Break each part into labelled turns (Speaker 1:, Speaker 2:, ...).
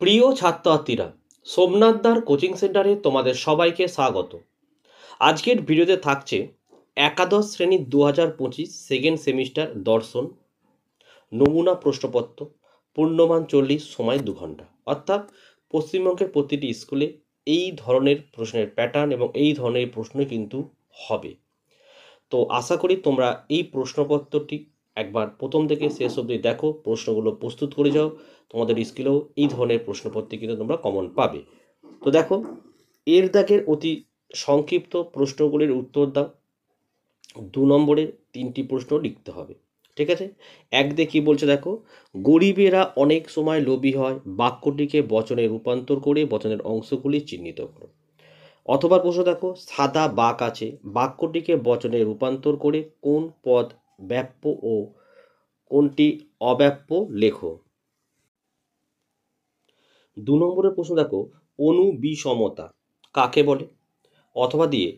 Speaker 1: প্রিয় ছাত্রছাত্রীরা, সোমনাথদার কোচিং সেন্টারে তোমাদের সবাইকে স্বাগত। আজকের ভিডিওতে থাকছে একাদশ শ্রেণীর 2025 সেকেন্ড সেমিস্টার দর্শন নমুনা প্রশ্নপত্র, পূর্ণমান 40, সময় 2 ঘন্টা। অর্থাৎ পশ্চিমবঙ্গের প্রতিটি স্কুলে এই ধরনের প্রশ্নের প্যাটার্ন এবং এই ধরনের প্রশ্নই কিন্তু হবে। তো আশা করি তোমরা এই প্রশ্নপত্রটি একবার প্রথম থেকে শেষ অবধি দেখো, প্রশ্নগুলো প্রস্তুত করে যাও। তোমাদের স্কুলেও এই ধরনের প্রশ্নপত্র কিন্তু তোমরা কমন পাবে। তো দেখো, এর দাগের অতি সংক্ষিপ্ত প্রশ্নগুলির উত্তর দাও। 2 নম্বরের 3টি প্রশ্ন লিখতে হবে। ঠিক আছে, এক দিয়ে কী বলছে দেখো, গরিবেরা অনেক সময় লোভী হয়, বাক্যটিকে বচনে রূপান্তর করে বচনের অংশগুলি চিহ্নিত করো। অথবা প্রশ্ন দেখো, সাদা বাঘ আছে, বাক্যটিকে বচনে রূপান্তর করে কোন পদ ব্যাপ্য ও কোনটি অব্যাপ্য লেখো। 2 নম্বরের প্রশ্ন দেখো, অনুবিষমতা কাকে বলে। অথবা দিয়ে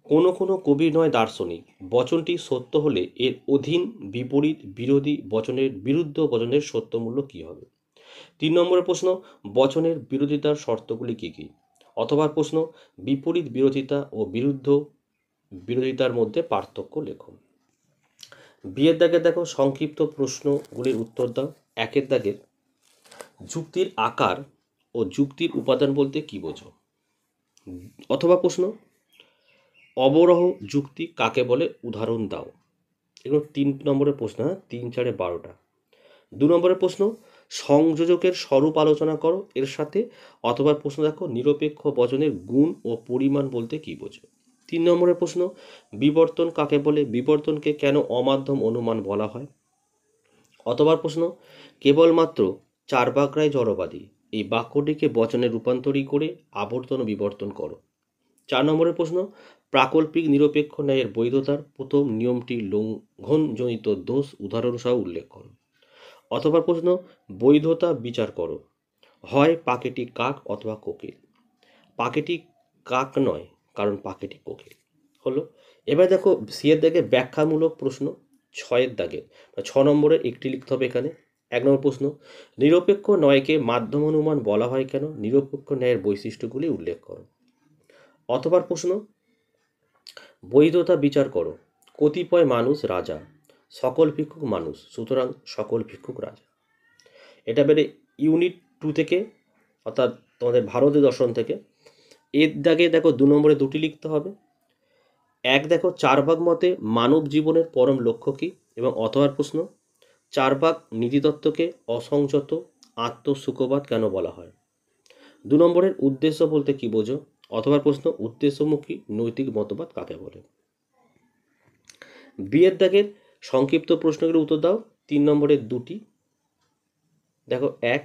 Speaker 1: কোনো কোনো কবি নয় দার্শনিক, বচনটি সত্য হলে এর অধীন বিপরীত বিরোধী বচনের বিরুদ্ধ বচনের সত্য মূল্য কী হবে। 3 নম্বরের প্রশ্ন, বচনের বিরোধিতার শর্তগুলি কী কী। অথবা প্রশ্ন, বিপরীত বিরোধিতা ও বিরুদ্ধ বিরোধিতার মধ্যে পার্থক্য লেখো। বিয়ের দাগের দেখো সংক্ষিপ্ত প্রশ্নগুলির উত্তর দাও। একের দাগের, যুক্তির আকার ও যুক্তির উপাদান বলতে কী বোঝো। অথবা প্রশ্ন, অবরোহ যুক্তি কাকে বলে, উদাহরণ দাও। এগুলো 3 নম্বরের প্রশ্ন, 3, 4, 12টা। 2 নম্বরের প্রশ্ন, সংযোজকের স্বরূপ আলোচনা করো এর সাথে। অথবা প্রশ্ন দেখো, নিরপেক্ষ বচনের গুণ ও পরিমাণ বলতে কী বোঝো। 3 নম্বরের প্রশ্ন, বিবর্তন কাকে বলে, বিবর্তনকে কেন অমাধ্যম অনুমান বলা হয়। অথবা প্রশ্ন, কেবলমাত্র চার্বাকরাই জড়বাদী, এই বাক্যটিকে বচনে রূপান্তরী করে আবর্তন বিবর্তন করো। 4 নম্বরের প্রশ্ন, প্রাকল্পিক নিরপেক্ষ ন্যায়ের বৈধতার প্রথম নিয়মটি লঙ্ঘনজনিত দোষ উদাহরণসহ উল্লেখ করো। অথবা প্রশ্ন, বৈধতা বিচার করো, হয় পাখিটি কাক অথবা কোকিল। পাখিটি কাক নয়, কারণ পাখিটি কোকিল হলো। এবার দেখো সিয়ের দাগে ব্যাখ্যামূলক প্রশ্ন 6 দাগে 6 নম্বরের একটি লিখতে হবে এখানে। 1 নম্বর প্রশ্ন, নিরপেক্ষ নয়কে মাধ্যম অনুমান বলা হয় কেন, নিরপেক্ষ ন্যায়ের বৈশিষ্ট্যগুলি উল্লেখ করো। অথবা প্রশ্ন, বৈধতা বিচার করো, কতিপয় মানুষ রাজা, সকল ভিক্ষুক মানুষ, সুতরাং সকল ভিক্ষুক রাজা। এটা বেড়ে ইউনিট 2 থেকে, অর্থাৎ তোমাদের ভারতীয় দর্শন থেকে। এর দাগে দেখো 2 নম্বরে 2টি লিখতে হবে। 1 দেখো, চারবাক মতে মানব জীবনের পরম লক্ষ্য কী, এবং অথবা প্রশ্ন, চারবাক নীতিতত্ত্বকে অসংযত আত্মসুখবাদ কেন বলা হয়। 2 নম্বরের উদ্দেশ্য বলতে কী বোঝো। অথবা প্রশ্ন, উদ্দেশ্যমুখী নৈতিক মতবাদ কাকে বলে। বিয়ের দাগের সংক্ষিপ্ত প্রশ্নগুলোর উত্তর দাও। 3 নম্বরের 2টি দেখো। 1,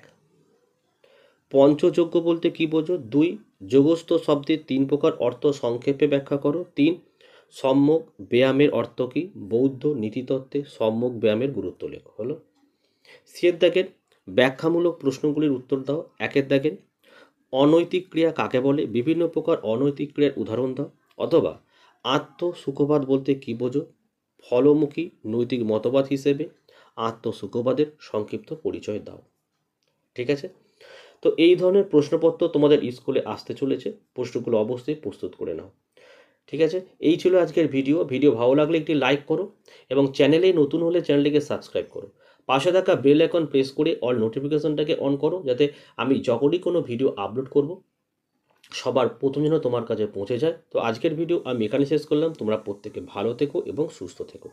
Speaker 1: পঞ্চযজ্ঞ বলতে কী বোঝো। 2, যোগস্থ শব্দের 3 প্রকার অর্থ সংক্ষেপে ব্যাখ্যা করো। 3, সম্যক ব্যায়ামের অর্থ কী, বৌদ্ধ নীতিতত্ত্বে সম্যক ব্যায়ামের গুরুত্ব লেখো। হলো। সিয়ের দাগের ব্যাখ্যামূলক প্রশ্নগুলির উত্তর দাও। 1 দাগের, অনৈতিক ক্রিয়া কাকে বলে, বিভিন্ন প্রকার অনৈতিক ক্রিয়ার উদাহরণ দাও। অথবা আত্মসুখবাদ বলতে কী বোঝো, ফলমুখী নৈতিক মতবাদ হিসেবে আত্মসুখবাদের সংক্ষিপ্ত পরিচয় দাও। ঠিক আছে, তো এই ধরনের প্রশ্নপত্র তোমাদের স্কুলে আসতে চলেছে, প্রশ্নগুলো অবশ্যই প্রস্তুত করে নাও। ঠিক আছে, এই ছিল আজকের ভিডিও ভালো লাগলে একটি লাইক করো এবং চ্যানেলে নতুন হলে চ্যানেলটিকে সাবস্ক্রাইব করো। পাশে থাকা বেল আইকন প্রেস করে অল নোটিফিকেশনটাকে অন করো, যাতে আমি যখনই কোনো ভিডিও আপলোড করব সবার প্রথম যেন তোমার কাছে পৌঁছে যায়। তো আজকের ভিডিও আমি এখানে শেষ করলাম। তোমরা প্রত্যেকে ভালো থেকো এবং সুস্থ থেকো।